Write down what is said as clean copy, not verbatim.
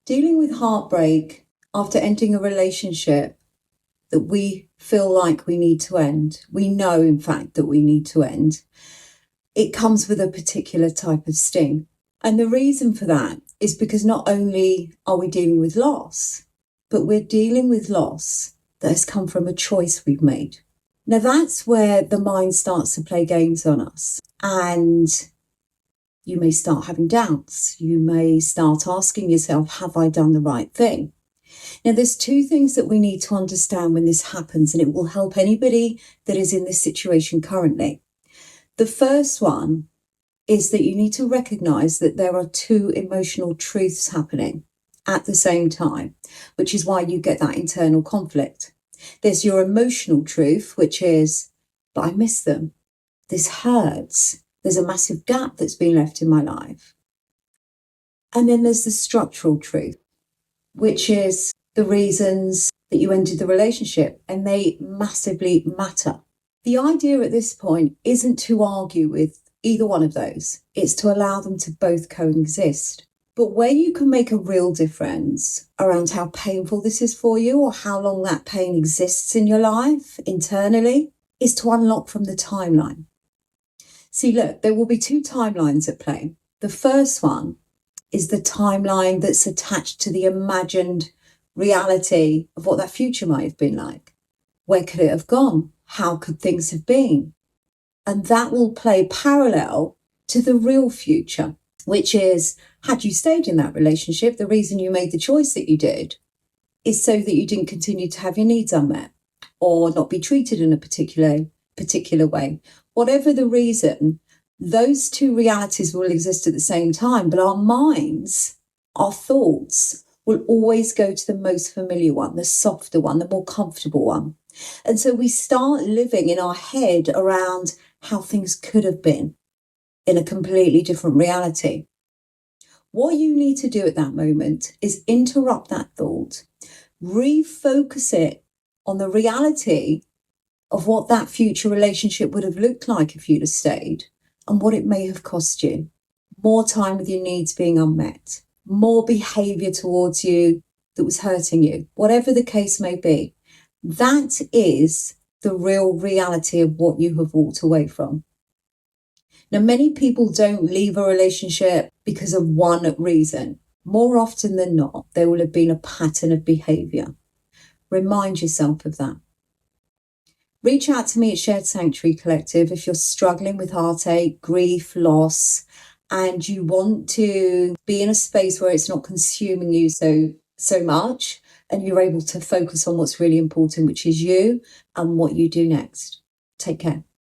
Dealing with heartbreak after ending a relationship that we feel like we need to end, we know, in fact, that we need to end, it comes with a particular type of sting. And the reason for that is because not only are we dealing with loss, but we're dealing with loss that has come from a choice we've made. Now, that's where the mind starts to play games on us. And you may start having doubts. You may start asking yourself, have I done the right thing? Now, there's two things that we need to understand when this happens, and it will help anybody that is in this situation currently. The first one is that you need to recognize that there are two emotional truths happening at the same time, which is why you get that internal conflict. There's your emotional truth, which is, but I miss them. This hurts. There's a massive gap that's been left in my life. And then there's the structural truth, which is the reasons that you ended the relationship, and they massively matter. The idea at this point isn't to argue with either one of those. It's to allow them to both coexist. But where you can make a real difference around how painful this is for you or how long that pain exists in your life internally is to unlock from the timeline. See, look, there will be two timelines at play. The first one is the timeline that's attached to the imagined reality of what that future might have been like. Where could it have gone? How could things have been? And that will play parallel to the real future, which is, had you stayed in that relationship, the reason you made the choice that you did is so that you didn't continue to have your needs unmet or not be treated in a particular way. Whatever the reason, those two realities will exist at the same time, but our minds, our thoughts will always go to the most familiar one, the softer one, the more comfortable one. And so we start living in our head around how things could have been in a completely different reality. What you need to do at that moment is interrupt that thought, refocus it on the reality of what that future relationship would have looked like if you'd have stayed and what it may have cost you. More time with your needs being unmet, more behaviour towards you that was hurting you, whatever the case may be. That is the real reality of what you have walked away from. Now, many people don't leave a relationship because of one reason. More often than not, there will have been a pattern of behaviour. Remind yourself of that. Reach out to me at Shared Sanctuary Collective if you're struggling with heartache, grief, loss, and you want to be in a space where it's not consuming you so much, and you're able to focus on what's really important, which is you and what you do next. Take care.